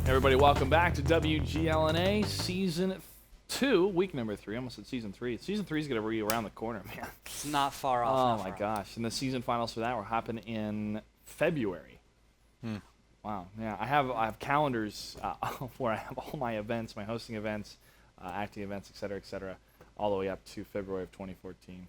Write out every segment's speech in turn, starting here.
Everybody, welcome back to WGLNA Season 2, week number 3. I almost said Season 3. Season 3 is going to be around the corner, man. It's not far off. Oh, my gosh. And the season finals for that will happen in February. Wow. Yeah, I have calendars where I have all my events, my hosting events, acting events, et cetera, all the way up to February of 2014.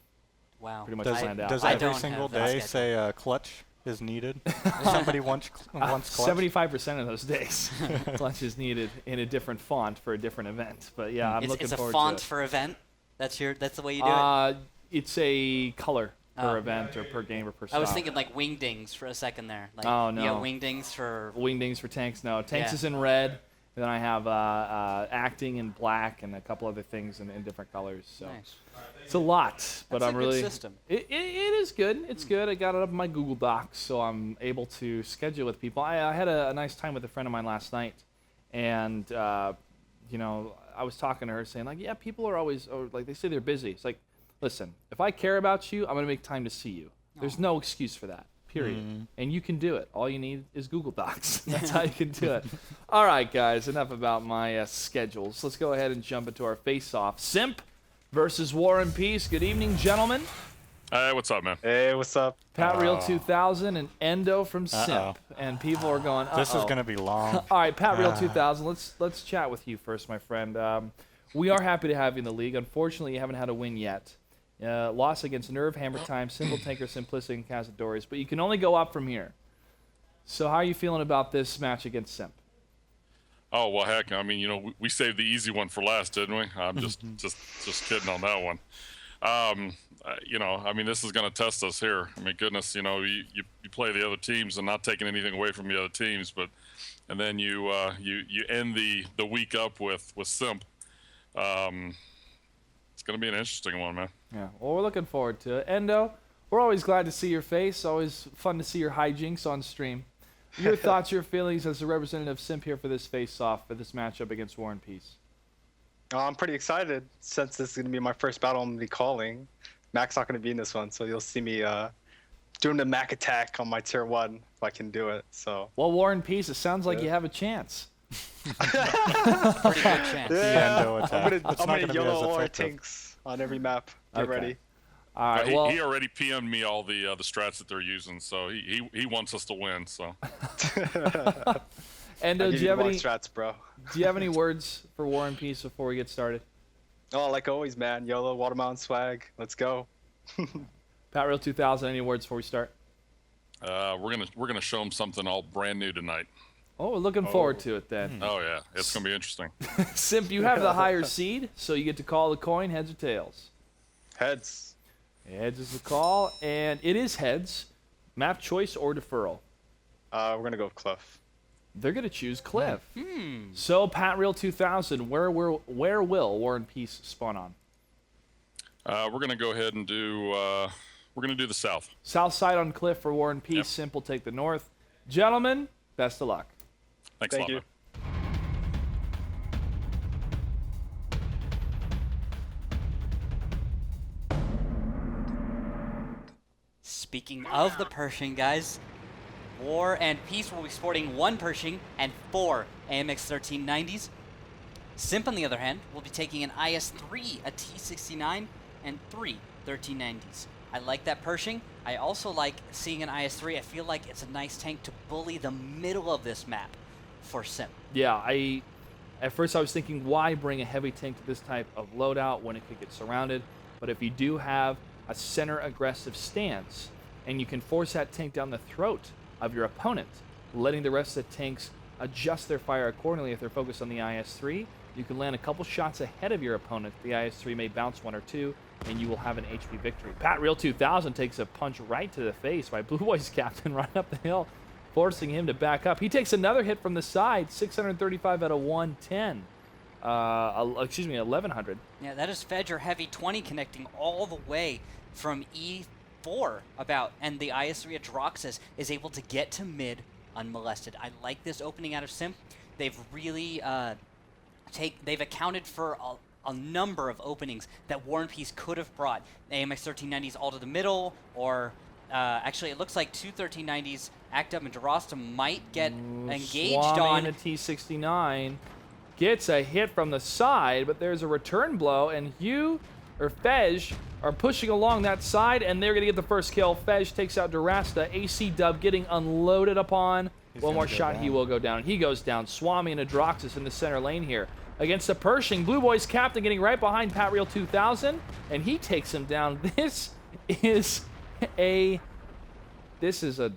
Wow. Pretty much planned out. Does every single day say clutch is needed? Somebody wants clutch? 75% of those days, clutch is needed in a different font for a different event. But yeah, I'm looking forward to it. It's a font for event? That's the way you do it? It's a color per event or per game or per style. I was thinking like wingdings for a second there. Like, oh, no. Yeah, wingdings for... Wingdings for tanks, no. Tanks is in red. And then I have acting in black and a couple other things in different colors. So Nice. it's a lot, but That's I'm a really. good system. It is good. It's good. I got it up in my Google Docs, so I'm able to schedule with people. I had a nice time with a friend of mine last night, and you know, I was talking to her saying like, yeah, people are always like they say they're busy. It's like, listen, if I care about you, I'm gonna make time to see you. There's no excuse for that. Period. And you can do it. All you need is Google Docs. That's how you can do it. All right, guys, enough about my schedules. Let's go ahead and jump into our face-off. SIMP versus War and Peace. Good evening, gentlemen. Hey, what's up, man? Hey, what's up? Pat Real 2000 and Endo from SIMP. And people are going, This is going to be long. All right, Pat Real 2000, let's chat with you first, my friend. We are happy to have you in the league. Unfortunately, you haven't had a win yet. Loss against Nerve, Hammer Time, Simple Tanker, Simplicity, and Cazadores, but you can only go up from here. So how are you feeling about this match against Simp? Oh, well, heck, I mean, you know, we saved the easy one for last, didn't we? I'm just kidding on that one. You know, I mean, this is going to test us here. I mean, goodness, you know, you play the other teams and not taking anything away from the other teams, and then you end the week up with Simp. It's going to be an interesting one, man. Yeah, well, we're looking forward to it. Endo, we're always glad to see your face. Always fun to see your hijinks on stream. Your thoughts, your feelings as a representative of Simp here for this face-off, for this matchup against War and Peace. I'm pretty excited since this is going to be my first battle I'm going to be calling. Mac's not going to be in this one, so you'll see me doing the Mac attack on my tier 1 if I can do it. So. Well, War and Peace, it sounds like you have a chance. Pretty good chance. Yeah, I'm gonna yellow or tanks on every map. Get ready. All right. Well, he already PM'd me all the strats that they're using, so he wants us to win. So. Endo, do you have any strats, bro? Do you have any words for War and Peace before we get started? Oh, like always, man. YOLO, Watermelon swag. Let's go. Pat Real 2000. Any words before we start? We're gonna show them something all brand new tonight. Oh, we're looking forward to it then. Oh yeah, it's gonna be interesting. Simp, you have the higher seed, so you get to call the coin, heads or tails. Heads. Heads is the call, and it is heads. Map choice or deferral? We're gonna go with Cliff. They're gonna choose Cliff. So Pat Real 2000, where will War and Peace spawn on? We're gonna go ahead and do. We're gonna do the south. South side on Cliff for War and Peace. Yep. Simp will take the north. Gentlemen, best of luck. Thanks Thank a lot, you. man. Speaking of the Pershing, guys, War and Peace will be sporting 1 Pershing and 4 AMX 1390s. Simp, on the other hand, will be taking an IS-3, a T-69, and 3 1390s. I like that Pershing. I also like seeing an IS-3. I feel like it's a nice tank to bully the middle of this map for Simp. Yeah, at first I was thinking, why bring a heavy tank to this type of loadout when it could get surrounded? But if you do have a center aggressive stance, and you can force that tank down the throat of your opponent, letting the rest of the tanks adjust their fire accordingly if they're focused on the IS-3, you can land a couple shots ahead of your opponent. The IS-3 may bounce 1 or 2, and you will have an HP victory. Pat Real 2000 takes a punch right to the face by Blue Boy's captain right up the hill, forcing him to back up. He takes another hit from the side, 635 out of 110. 1100. Yeah, that is Fedger Heavy 20 connecting all the way from E4 and the IS-3 Adroxus is able to get to mid unmolested. I like this opening out of Simp. They've really they've accounted for a number of openings that War and Peace could have brought. AMX 1390s all to the middle, or Actually, it looks like two 1390s act up, and DeRosta might get engaged Swami on. in a T-69 gets a hit from the side, but there's a return blow, and Fej are pushing along that side, and they're going to get the first kill. Fej takes out DeRosta. AC Dub getting unloaded upon. One more shot, he will go down. He goes down. Swami and Adroxus in the center lane here against the Pershing. Blue Boys captain getting right behind Pat Real 2000, and he takes him down. This is a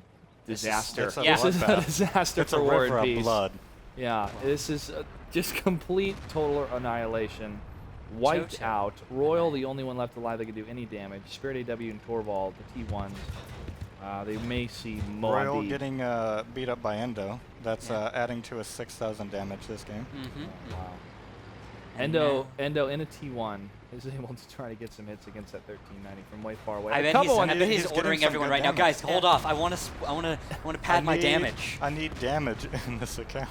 disaster. It's This a is a bloodbath. disaster It's for a War river and of Peace. blood. Yeah, this is just complete, total annihilation. Wiped Cho-cho. out. Royal, the only one left alive that can do any damage. Spirit AW and Torvald, the T1s. They may see Royal Moadi. getting beat up by Endo. That's adding to his 6,000 damage this game. Wow. And Endo in a T1 is able to try to get some hits against that 1390 from way far away. I A bet couple he's, on- I bet he's he's getting ordering some everyone good right now. damage. Guys, hold off. I want to pad my damage. I need damage in this account.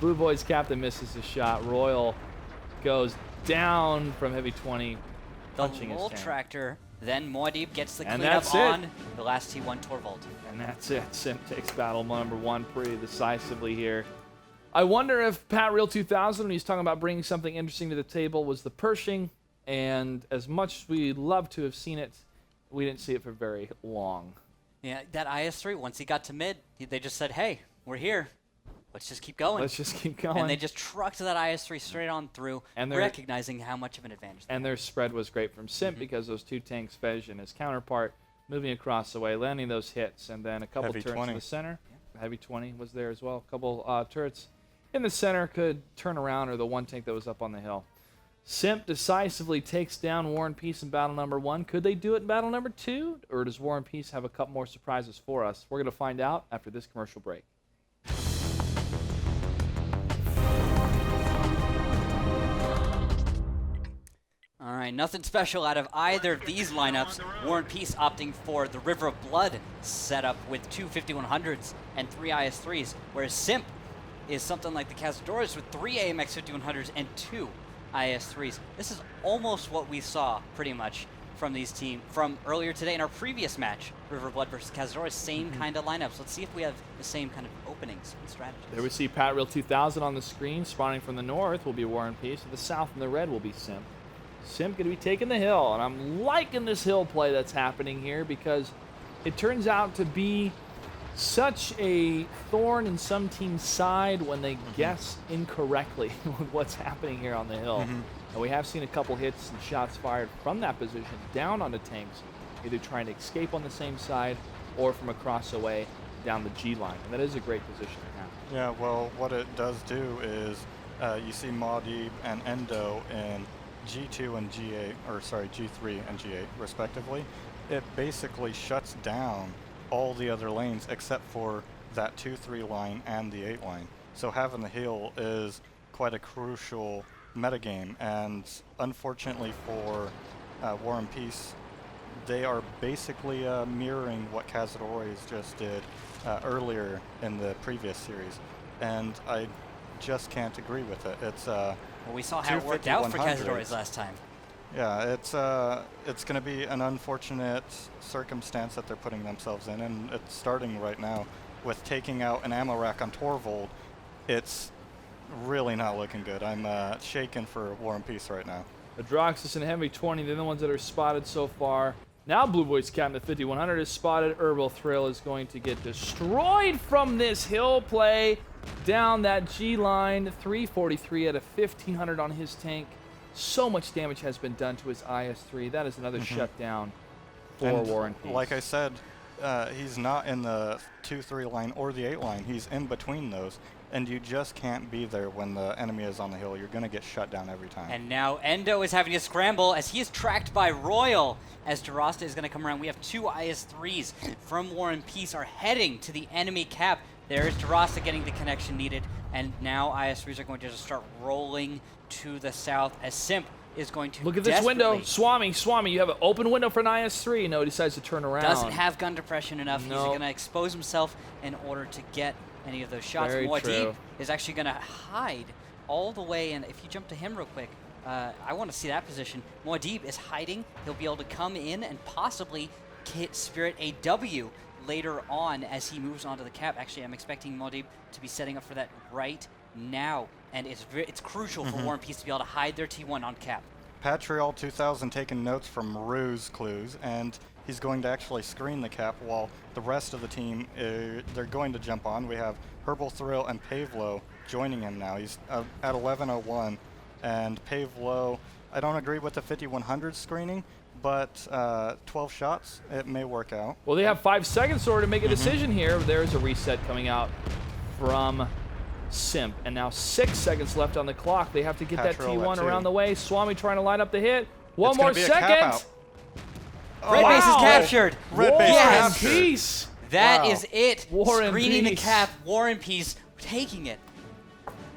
Blue Boys captain misses a shot. Royal goes down from heavy 20, The punching his Lol tank. Tractor. Then Moadib gets the And cleanup that's it. on the last T1 Torvald. And that's it. Simp takes battle number 1 pretty decisively here. I wonder if Pat Real 2000, when he's talking about bringing something interesting to the table, was the Pershing. And as much as we'd love to have seen it, we didn't see it for very long. Yeah, that IS-3, once he got to mid, they just said, hey, we're here. Let's just keep going. Let's just keep going. And they just trucked that IS-3 straight on through, And they're- recognizing how much of an advantage they And their spread was great from Simp because those two tanks, Fej and his counterpart, moving across the way, landing those hits, and then a couple Heavy turrets 20. in the center. Heavy 20 was there as well. A couple turrets in the center could turn around, or the one tank that was up on the hill. Simp decisively takes down War and Peace in battle number 1. Could they do it in battle number 2? Or does War and Peace have a couple more surprises for us? We're going to find out after this commercial break. All right, nothing special out of either of these lineups. War and Peace opting for the River of Blood setup with two 5100s and three IS-3s, whereas Simp is something like the Cazadores with three AMX 5100s and two IS-3s. This is almost what we saw pretty much from these teams from earlier today in our previous match, River of Blood versus Cazadores. Same kind of lineups. Let's see if we have the same kind of openings and strategies. There we see Pat Real 2000 on the screen. Spawning from the north will be War and Peace. To the south and the red will be Simp. Simp going to be taking the hill, and I'm liking this hill play that's happening here because it turns out to be such a thorn in some team's side when they guess incorrectly what's happening here on the hill. And we have seen a couple hits and shots fired from that position down onto tanks, either trying to escape on the same side or from across the way down the G line. And that is a great position to have. Yeah, well, what it does do is you see Maudib and Endo in G2 and G8, or sorry, G3 and G8 respectively. It basically shuts down all the other lanes except for that 2-3 line and the 8 line. So having the hill is quite a crucial metagame, and unfortunately for War and Peace, they are basically mirroring what Cazadores just did earlier in the previous series, and I just can't agree with it. It's Well, we saw how it worked out for 5100s. Cazadores last time. Yeah, it's going to be an unfortunate circumstance that they're putting themselves in, and it's starting right now with taking out an ammo rack on Torvald. It's really not looking good. I'm shaking for War and Peace right now. Adroxus and Heavy 20, they're the ones that are spotted so far. Now Blue Boys captain at 5100 is spotted. Herbal Thrill is going to get destroyed from this hill play down that G line. 343 at a 1500 on his tank. So much damage has been done to his IS-3. That is another shutdown for And War and Peace. like I said, he's not in the 2-3 line or the 8 line. He's in between those, and you just can't be there when the enemy is on the hill. You're going to get shut down every time. And now Endo is having to scramble as he is tracked by Royal. As DeRosta is going to come around, we have two IS-3s from War and Peace are heading to the enemy cap. There's DeRosta getting the connection needed, and now IS-3s are going to just start rolling to the south as Simp is going to Look at this window. desperately- Swami, you have an open window for an IS-3. No, he decides to turn around. Doesn't have gun depression enough. He's No. going to expose himself in order to get any of those shots. Very Muad'Dib true. is actually going to hide all the way, and if you jump to him real quick, I want to see that position. Muad'Dib is hiding. He'll be able to come in and possibly Spirit a W later on as he moves onto the cap. Actually, I'm expecting Modib to be setting up for that right now, and it's crucial for War and Peace to be able to hide their T1 on cap. Patriol 2000 taking notes from Ruse clues, and he's going to actually screen the cap while the rest of the team, they're going to jump on. We have Herbal Thrill and Pavlo joining him now. He's at 11:01, and Pavlo, I don't agree with the 5100 screening, but 12 shots, it may work out. Well, they have 5 seconds sort of to make a decision here. There's a reset coming out from Simp, and now 6 seconds left on the clock. They have to get that Patrol T1 at 2. around the way. Swami trying to line up the hit. One It's more gonna be a cap second. out. Red base is Wow. captured. Red base War and captured. Peace. That Wow. is it. War and Screening the Peace. cap, War and Peace, taking it.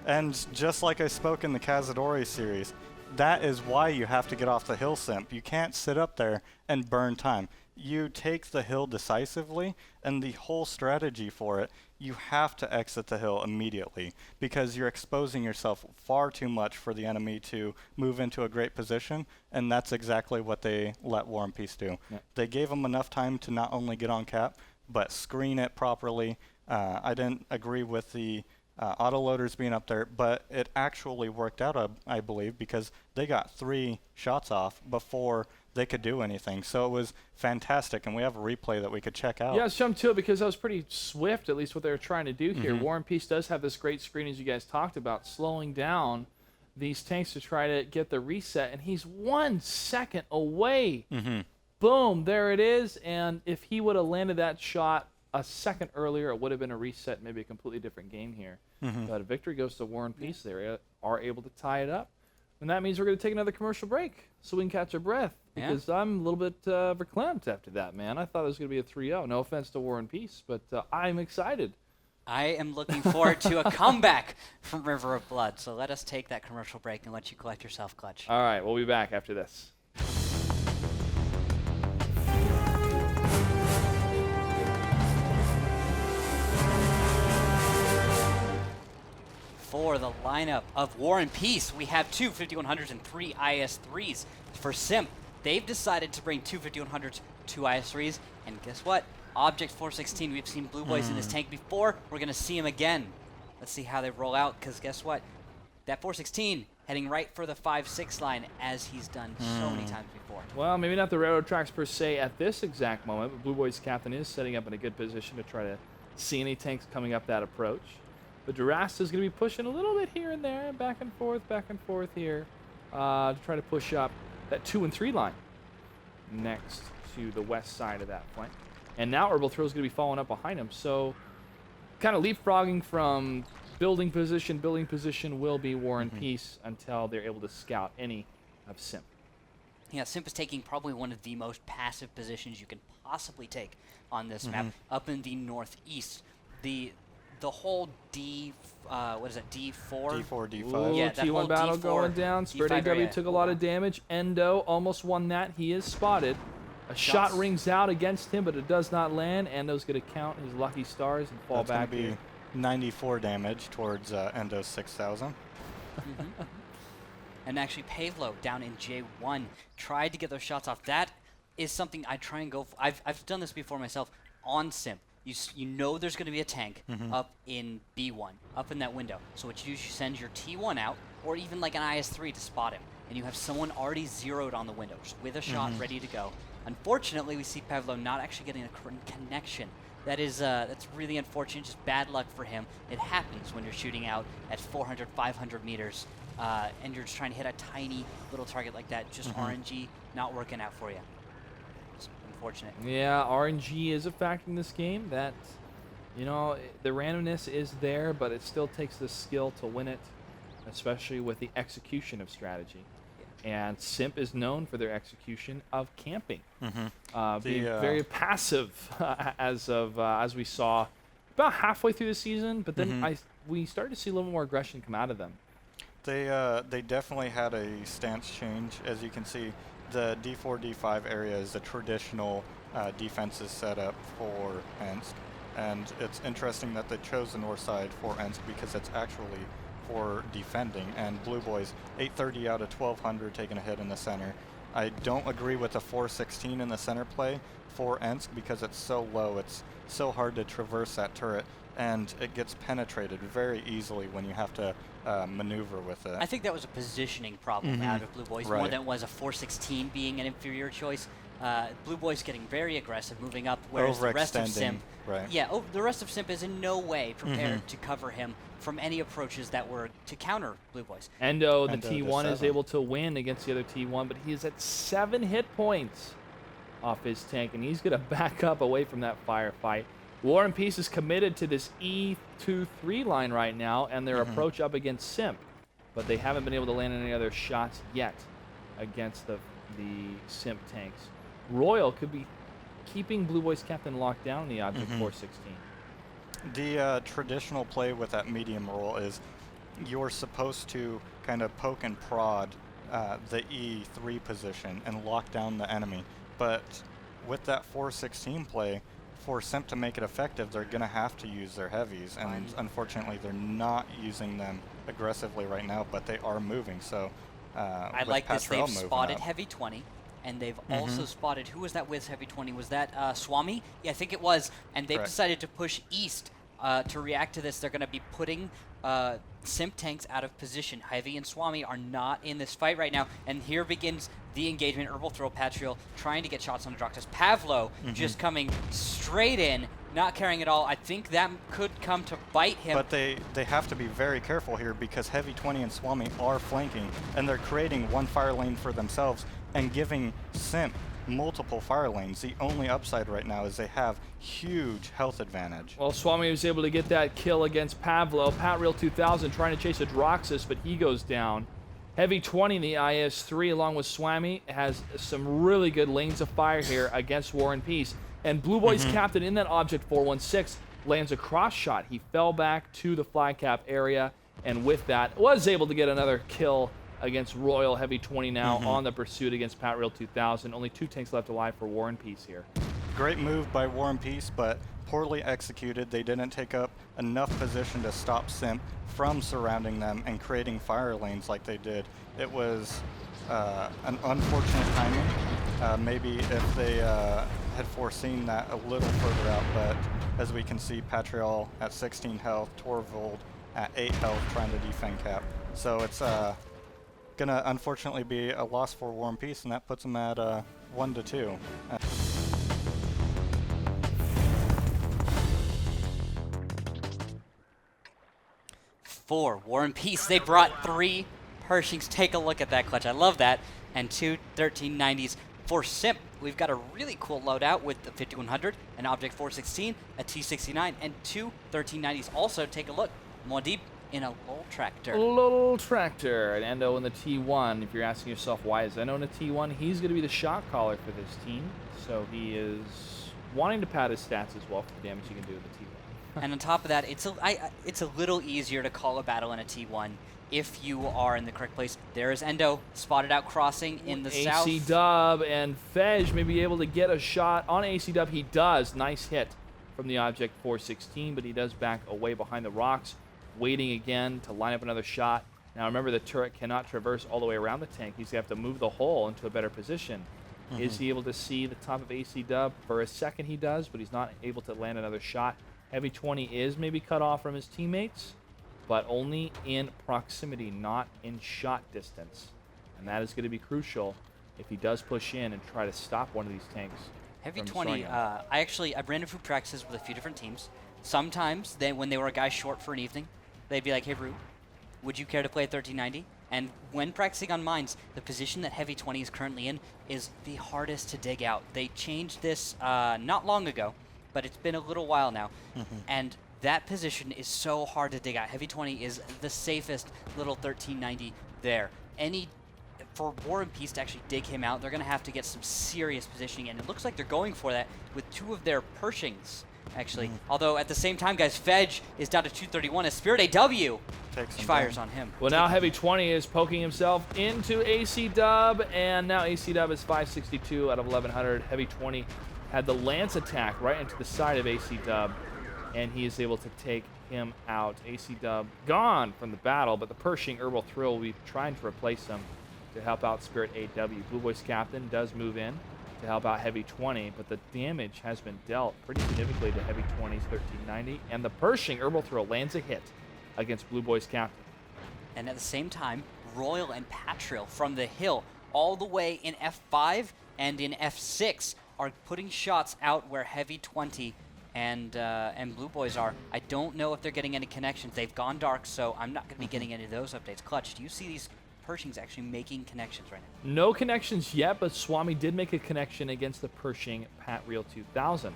And just like I spoke in the Cazadori series, that is why you have to get off the hill, Simp. You can't sit up there and burn time. You take the hill decisively, and the whole strategy for it, you have to exit the hill immediately because you're exposing yourself far too much for the enemy to move into a great position, and that's exactly what they let War and Peace do. Yep. They gave them enough time to not only get on cap, but screen it properly. I didn't agree with the autoloaders being up there, but it actually worked out, I believe, because they got 3 shots off before they could do anything. So it was fantastic, and we have a replay that we could check out. Yeah, let's jump to it because that was pretty swift, at least what they were trying to do here. War and Peace does have this great screen, as you guys talked about, slowing down these tanks to try to get the reset, and he's 1 second away. Boom, there it is, and if he would have landed that shot a second earlier, it would have been a reset, maybe a completely different game here. But a victory goes to War and Peace. They are able to tie it up. And that means we're going to take another commercial break so we can catch our breath. Yeah. Because I'm a little bit verklempt after that, man. I thought it was going to be a 3-0. No offense to War and Peace, but I'm excited. I am looking forward to a comeback from River of Blood. So let us take that commercial break and let you collect yourself, Clutch. All right, we'll be back after this. For the lineup of War and Peace, we have 2 5100s and 3 IS-3s. For Simp, they've decided to bring 2 5100s, 2 IS-3s, and guess what? Object 416, we've seen Blue Boys in this tank before. We're going to see him again. Let's see how they roll out, because guess what? That 416 heading right for the 5-6 line, as he's done so many times before. Well, maybe not the railroad tracks per se at this exact moment, but Blue Boys captain is setting up in a good position to try to see any tanks coming up that approach. But Durasta is going to be pushing a little bit here and there, back and forth here, to try to push up that 2 and 3 line next to the west side of that flank. And now Herbal Thrill is going to be following up behind him. So kind of leapfrogging from building position will be War and Peace until they're able to scout any of Simp. Yeah, Simp is taking probably one of the most passive positions you can possibly take on this map, up in the northeast. The whole D4? D4, D5. Ooh, Yeah, that whole T1 battle D4, going down. Spirit D5 AW area. took a lot of damage. Endo almost won that. He is spotted. A shot rings out against him, but it does not land. Endo's going to count his lucky stars and fall That's going back to be here. 94 damage towards Endo 6000. And actually, Pavlo down in J1 tried to get those shots off. That is something I try and go for. I've done this before myself on Simp. You know there's going to be a tank up in B1, up in that window. So what you do is you send your T1 out, or even like an IS-3 to spot him. And you have someone already zeroed on the window, just with a shot ready to go. Unfortunately, we see Pavlo not actually getting a connection. That's really unfortunate, just bad luck for him. It happens when you're shooting out at 400, 500 meters, and you're just trying to hit a tiny little target like that. Just RNG not working out for you. It's unfortunate. Yeah, RNG is a factor in this game. That, the randomness is there, but it still takes the skill to win it, especially with the execution of strategy. And Simp is known for their execution of camping, being very passive, as we saw about halfway through the season. But then we started to see a little more aggression come out of them. They definitely had a stance change. As you can see, the D4, D5 area is a traditional defensive setup for Ensk. And it's interesting that they chose the north side for Ensk because it's actually for defending. And Blue Boys, 830 out of 1200 taking a hit in the center. I don't agree with the 416 in the center play for Ensk because it's so low. It's so hard to traverse that turret, and it gets penetrated very easily when you have to maneuver with it. I think that was a positioning problem out of Blue Boys more than it was a 416 being an inferior choice. Blue Boys getting very aggressive, moving up, whereas the rest of SIMP, the rest of SIMP is in no way prepared to cover him from any approaches that were to counter Blue Boys. Endo, the T1, is able to win against the other T1, but he's at 7 hit points off his tank, and he's going to back up away from that firefight. War and Peace is committed to this E2-3 line right now, and their approach up against SIMP, but they haven't been able to land any other shots yet against the SIMP tanks. Royal could be keeping Blue Boys Captain locked down in the Object 416. The traditional play with that medium role is you're supposed to kind of poke and prod the E3 position and lock down the enemy. But with that 416 play, for SIMP to make it effective, they're going to have to use their heavies. And unfortunately, they're not using them aggressively right now, but they are moving. So I like this. They've spotted Heavy 20. And they've also spotted, who was that with Heavy 20? Was that Swami? Yeah, I think it was. And they've decided to push east to react to this. They're going to be putting SIMP tanks out of position. Heavy and Swami are not in this fight right now. And here begins the engagement. Herbal Throw, Patriel trying to get shots on Adroxus. Pavlo just coming straight in, not caring at all. I think that could come to bite him. But they have to be very careful here because Heavy 20 and Swami are flanking, and they're creating one fire lane for themselves and giving SIMP multiple fire lanes. The only upside right now is they have huge health advantage. Well, Swami was able to get that kill against Pavlo. Patreal 2000 trying to chase Adroxus, but he goes down. Heavy 20, the IS-3, along with Swami, has some really good lanes of fire here against War and Peace. And Blue Boys Captain in that Object 416 lands a cross shot. He fell back to the fly cap area, and with that was able to get another kill against Royal. Heavy 20 now on the pursuit against Patreal 2000. Only 2 tanks left alive for War and Peace here. Great move by War and Peace, but poorly executed. They didn't take up enough position to stop SIMP from surrounding them and creating fire lanes like they did. It was an unfortunate timing. Maybe if they had foreseen that a little further out, but as we can see, Patrial at 16 health, Torvald at 8 health trying to defend cap. So it's gonna unfortunately be a loss for War and Peace, and that puts them at 1-2. For War and Peace, they brought 3 Pershings. Take a look at that clutch. I love that. And 2 1390s. For SIMP, we've got a really cool loadout with the 5100, an Object 416, a T69, and 2 1390s. Also, take a look. Muad'Dib in a little tractor. Little tractor. And Endo in the T1. If you're asking yourself, why is Endo in the T1? He's going to be the shot caller for this team. So he is wanting to pad his stats as well for the damage he can do with the T1. And on top of that, it's a little easier to call a battle in a T1 if you are in the correct place. There is Endo spotted out crossing in the south. AC Dub and Fej may be able to get a shot on AC Dub. He does. Nice hit from the Object 416, but he does back away behind the rocks, waiting again to line up another shot. Now remember, the turret cannot traverse all the way around the tank. He's going to have to move the hull into a better position. Is he able to see the top of AC Dub? For a second he does, but he's not able to land another shot. Heavy 20 is maybe cut off from his teammates, but only in proximity, not in shot distance. And that is going to be crucial if he does push in and try to stop one of these tanks. Heavy 20, I ran a few practices with a few different teams. Sometimes, when they were a guy short for an evening, they'd be like, hey, Root, would you care to play a 1390? And when practicing on mines, the position that Heavy 20 is currently in is the hardest to dig out. They changed this not long ago, but it's been a little while now. And that position is so hard to dig out. Heavy 20 is the safest little 1390 there. For War and Peace to actually dig him out, they're going to have to get some serious positioning, and it looks like they're going for that with 2 of their Pershings, actually. Although, at the same time, guys, Fej is down to 231 as Spirit AW fires on him. Well, now Heavy 20 is poking himself into AC Dub, and now AC Dub is 562 out of 1100. Heavy 20 had the lance attack right into the side of AC Dub, and he is able to take him out. AC Dub gone from the battle, but the Pershing Herbal Thrill will be trying to replace him. to help out Spirit AW. Blue Boys Captain does move in to help out Heavy 20, but the damage has been dealt pretty significantly to Heavy 20's 1390, and the Pershing Herbal Throw lands a hit against Blue Boys Captain. And at the same time, Royal and Patriel from the hill all the way in F5 and in F6 are putting shots out where Heavy 20 and Blue Boys are. I don't know if they're getting any connections. They've gone dark, so I'm not going to be getting any of those updates. Clutch, do you see these Pershings actually making connections right now? No connections yet, but Swami did make a connection against the Pershing Pat Reel 2000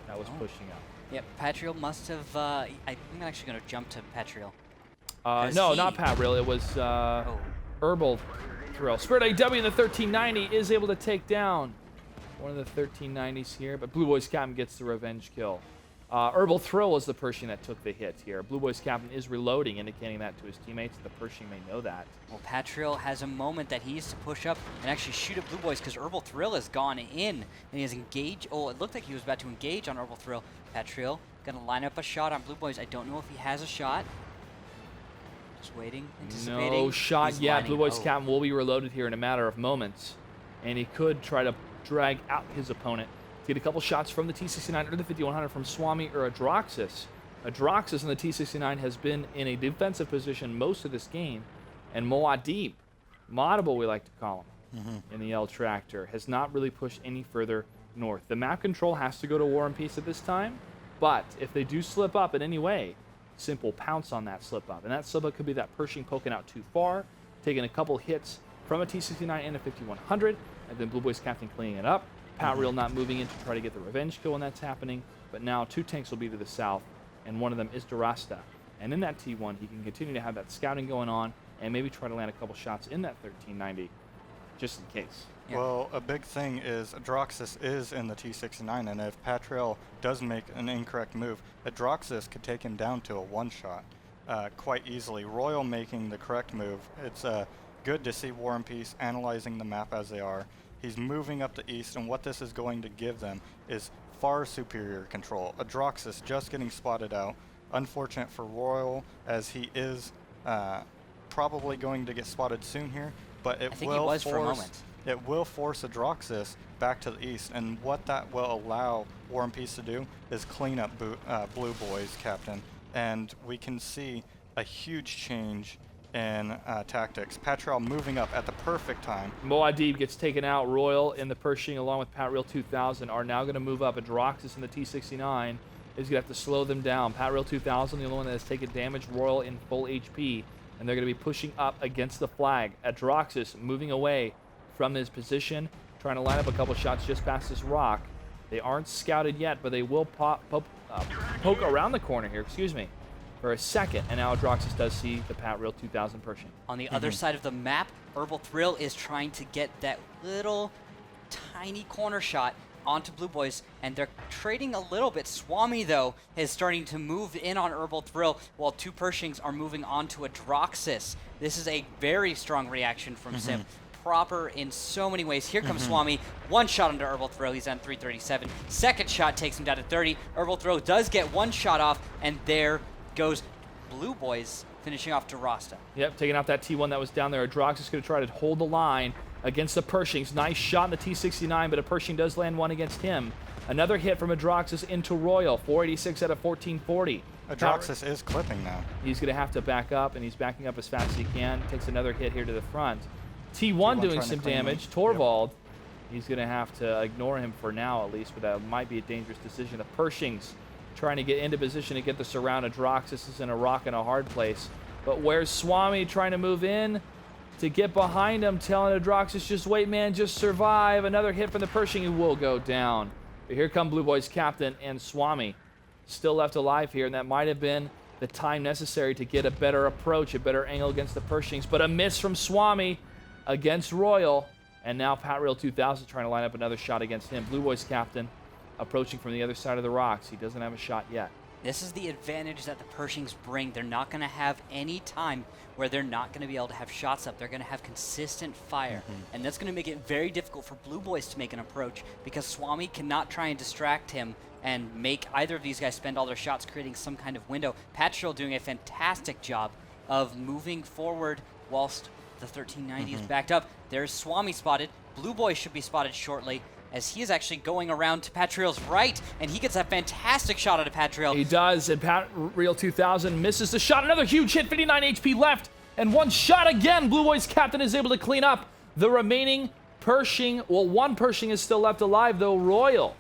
that was pushing up. Yep, Patriel must have... I'm actually going to jump to Patriel. No, not Pat Reel. It was Herbal Thrill. Spirit AW in the 1390 is able to take down one of the 1390s here, but Blue Boys Captain gets the revenge kill. Herbal Thrill is the Pershing that took the hit here. Blue Boys Captain is reloading, indicating that to his teammates. The Pershing may know that. Well, Patriel has a moment that he needs to push up and actually shoot at Blue Boys because Herbal Thrill has gone in and he has engaged. Oh, it looked like he was about to engage on Herbal Thrill. Patriel gonna line up a shot on Blue Boys. I don't know if he has a shot. Just waiting, anticipating. No shot He's yet. lining- Blue Boys oh. Captain will be reloaded here in a matter of moments, and he could try to drag out his opponent. Get a couple shots from the T-69 or the 5100 from Swami or Adroxus. Adroxus in the T-69 has been in a defensive position most of this game, and Moadib, Moddable we like to call him, in the L Tractor, has not really pushed any further north. The map control has to go to War and Peace at this time, but if they do slip up in any way, SIMP will pounce on that slip up, and that slip up could be that Pershing poking out too far, taking a couple hits from a T-69 and a 5100, and then Blue Boys Captain cleaning it up. Pat Reel not moving in to try to get the revenge kill when that's happening, but now 2 tanks will be to the south, and one of them is Durasta. And in that T1, he can continue to have that scouting going on and maybe try to land a couple shots in that 1390, just in case. Yeah. Well, a big thing is Adroxus is in the T-69, and if Patriel does make an incorrect move, Adroxus could take him down to a one-shot quite easily. Royal making the correct move. It's good to see War and Peace analyzing the map as they are. He's moving up the east, and what this is going to give them is far superior control. Adroxus just getting spotted out. Unfortunate for Royal, as he is probably going to get spotted soon here, but it I think he was for a moment. It will force Adroxus back to the east, and what that will allow War and Peace to do is clean up Blue Boys Captain, and we can see a huge change in tactics. Patriel moving up at the perfect time. Moadib gets taken out. Royal in the Pershing along with Pat Reel 2000 are now going to move up. Adroxus in the T-69 is going to have to slow them down. Pat Reel 2000, the only one that has taken damage. Royal in full HP, and they're going to be pushing up against the flag. Adroxus moving away from his position, trying to line up a couple shots just past this rock. They aren't scouted yet, but they will poke around the corner here, for a second, and now Adroxus does see the Pat Reel 2000 Pershing. On the other side of the map, Herbal Thrill is trying to get that little tiny corner shot onto Blue Boys, and they're trading a little bit. Swami, though, is starting to move in on Herbal Thrill, while 2 Pershings are moving on to Adroxus. This is a very strong reaction from SIMP. Proper in so many ways. Here comes Swami. One shot under Herbal Throw. He's on 337. Second shot takes him down to 30. Herbal Throw does get one shot off, and there goes Blue Boys finishing off Durasta. Yep, taking out that T1 that was down there. Adroxus going to try to hold the line against the Pershings. Nice shot in the T-69, but a Pershing does land one against him. Another hit from Adroxus into Royal. 486 out of 1440. Adroxus is clipping now. He's going to have to back up, and he's backing up as fast as he can. Takes another hit here to the front. T1 doing some damage. Torvald, he's going to have to ignore him for now at least, but that might be a dangerous decision. The Pershings trying to get into position to get the surround. Adroxus is in a rock and a hard place. But where's Swami trying to move in to get behind him, telling Adroxus, just wait, man, just survive. Another hit from the Pershing, he will go down. But here come Blue Boys Captain and Swami still left alive here, and that might have been the time necessary to get a better approach, a better angle against the Pershings. But a miss from Swami against Royal, and now Pat Reel 2000 trying to line up another shot against him. Blue Boys Captain approaching from the other side of the rocks. He doesn't have a shot yet. This is the advantage that the Pershings bring. They're not going to have any time where they're not going to be able to have shots up. They're going to have consistent fire, and that's going to make it very difficult for Blue Boys to make an approach because Swami cannot try and distract him and make either of these guys spend all their shots creating some kind of window. Patriel doing a fantastic job of moving forward whilst the 1390 is backed up. There's Swami spotted. Blue Boy should be spotted shortly, as he is actually going around to Patriel's right, and he gets a fantastic shot out of Patriel. He does, and Pat Real 2000 misses the shot. Another huge hit, 59 HP left, and one shot again. Blue Boy's captain is able to clean up the remaining Pershing. Well, one Pershing is still left alive, though. Royal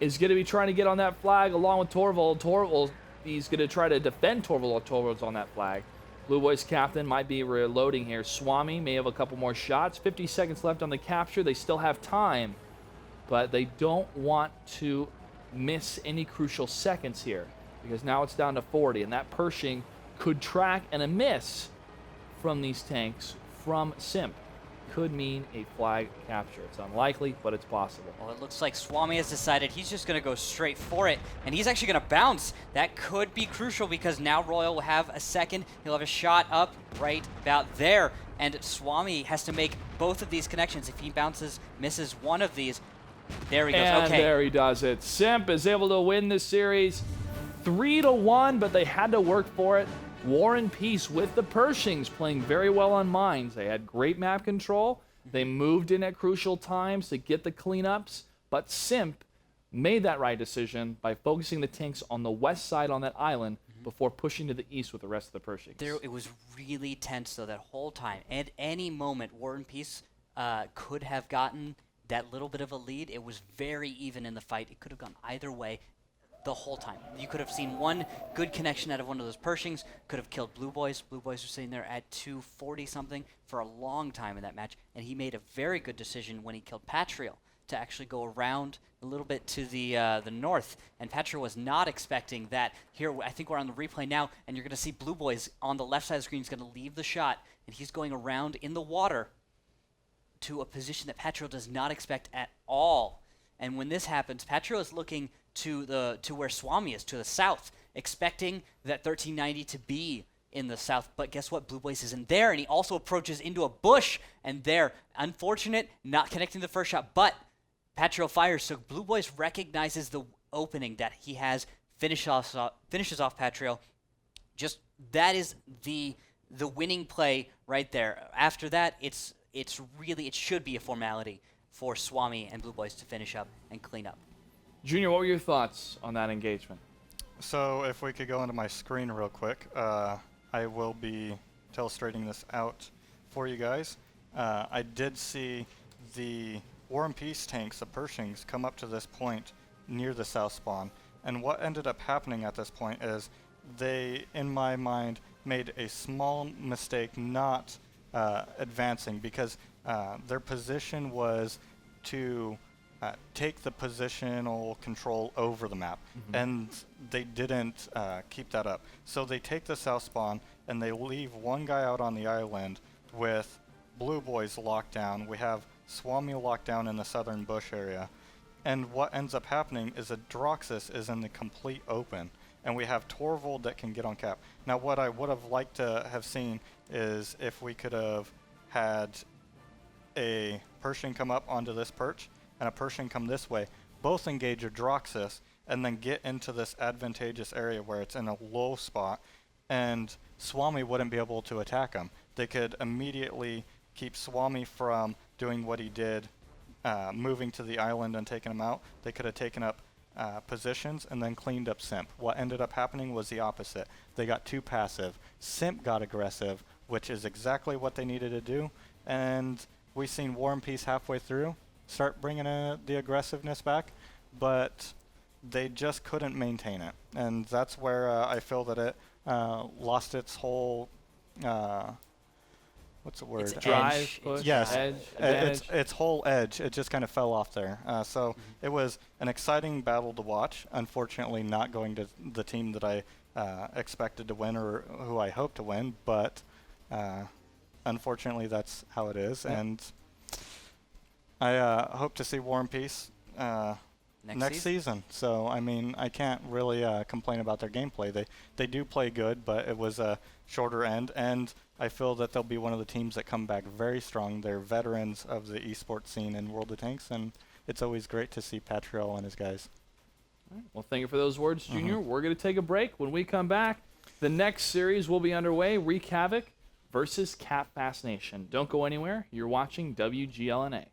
is going to be trying to get on that flag along with Torvald. Torvald, he's going to try to defend Torvald while Torvald's on that flag. Blue Boy's captain might be reloading here. Swami may have a couple more shots. 50 seconds left on the capture. They still have time, but they don't want to miss any crucial seconds here, because now it's down to 40, and that Pershing could track and a miss from these tanks from SIMP could mean a flag capture. It's unlikely, but it's possible. Well, it looks like Swami has decided he's just going to go straight for it, and he's actually going to bounce. That could be crucial, because now Royal will have a second. He'll have a shot up right about there, and Swami has to make both of these connections. If he bounces, misses one of these, there he goes. And okay. there he does it. SIMP is able to win this series 3-1, but they had to work for it. War and Peace with the Pershings playing very well on mines. They had great map control. They moved in at crucial times to get the cleanups, but SIMP made that right decision by focusing the tanks on the west side on that island before pushing to the east with the rest of the Pershings. It was really tense, though, that whole time. At any moment, War and Peace could have gotten that little bit of a lead. It was very even in the fight. It could have gone either way the whole time. You could have seen one good connection out of one of those Pershings, could have killed Blue Boys. Blue Boys were sitting there at 240-something for a long time in that match, and he made a very good decision when he killed Patriel to actually go around a little bit to the north, and Patriel was not expecting that. Here, I think we're on the replay now, and you're going to see Blue Boys on the left side of the screen. He's going to leave the shot, and he's going around in the water to a position that Patriel does not expect at all. And when this happens, Patriel is looking to where Swami is, to the south, expecting that 1390 to be in the south. But guess what? Blue Boys isn't there, and he also approaches into a bush, and there, unfortunate, not connecting the first shot, but Patriel fires, so Blue Boys recognizes the opening that he has, finishes off Patriel. Just, that is the winning play right there. After that, it should be a formality for Swami and Blue Boys to finish up and clean up. Junior, what were your thoughts on that engagement? So if we could go into my screen real quick, I will be illustrating this out for you guys. I did see the War and Peace tanks, the Pershings, come up to this point near the south spawn. And what ended up happening at this point is they, in my mind, made a small mistake not advancing, because their position was to take the positional control over the map, and they didn't keep that up. So they take the south spawn and they leave one guy out on the island with Blue Boys locked down. We have Swami locked down in the southern bush area, and what ends up happening is that Droxus is in the complete open, and we have Torvald that can get on cap. Now what I would have liked to have seen is if we could have had a Pershing come up onto this perch and a Pershing come this way, both engage a Droxus, and then get into this advantageous area where it's in a low spot, and Swami wouldn't be able to attack him. They could immediately keep Swami from doing what he did, moving to the island and taking him out. They could have taken up positions and then cleaned up SIMP. What ended up happening was the opposite. They got too passive. SIMP got aggressive, which is exactly what they needed to do, and we've seen War and Peace halfway through start bringing the aggressiveness back, but they just couldn't maintain it, and that's where I feel that it lost its whole what's the word? Its Drive, push, yes, edge, its whole edge. It just kind of fell off there. So it was an exciting battle to watch. Unfortunately, not going to the team that I expected to win or who I hoped to win, but unfortunately, that's how it is. Yep. And I hope to see War and Peace next season. So, I mean, I can't really complain about their gameplay. They do play good, but it was a shorter end, and I feel that they'll be one of the teams that come back very strong. They're veterans of the esports scene in World of Tanks, and it's always great to see Patriel and his guys. All right. Well, thank you for those words, Junior. We're going to take a break. When we come back, the next series will be underway, Wreak Havoc versus Cap Fast Nation. Don't go anywhere. You're watching WGLNA.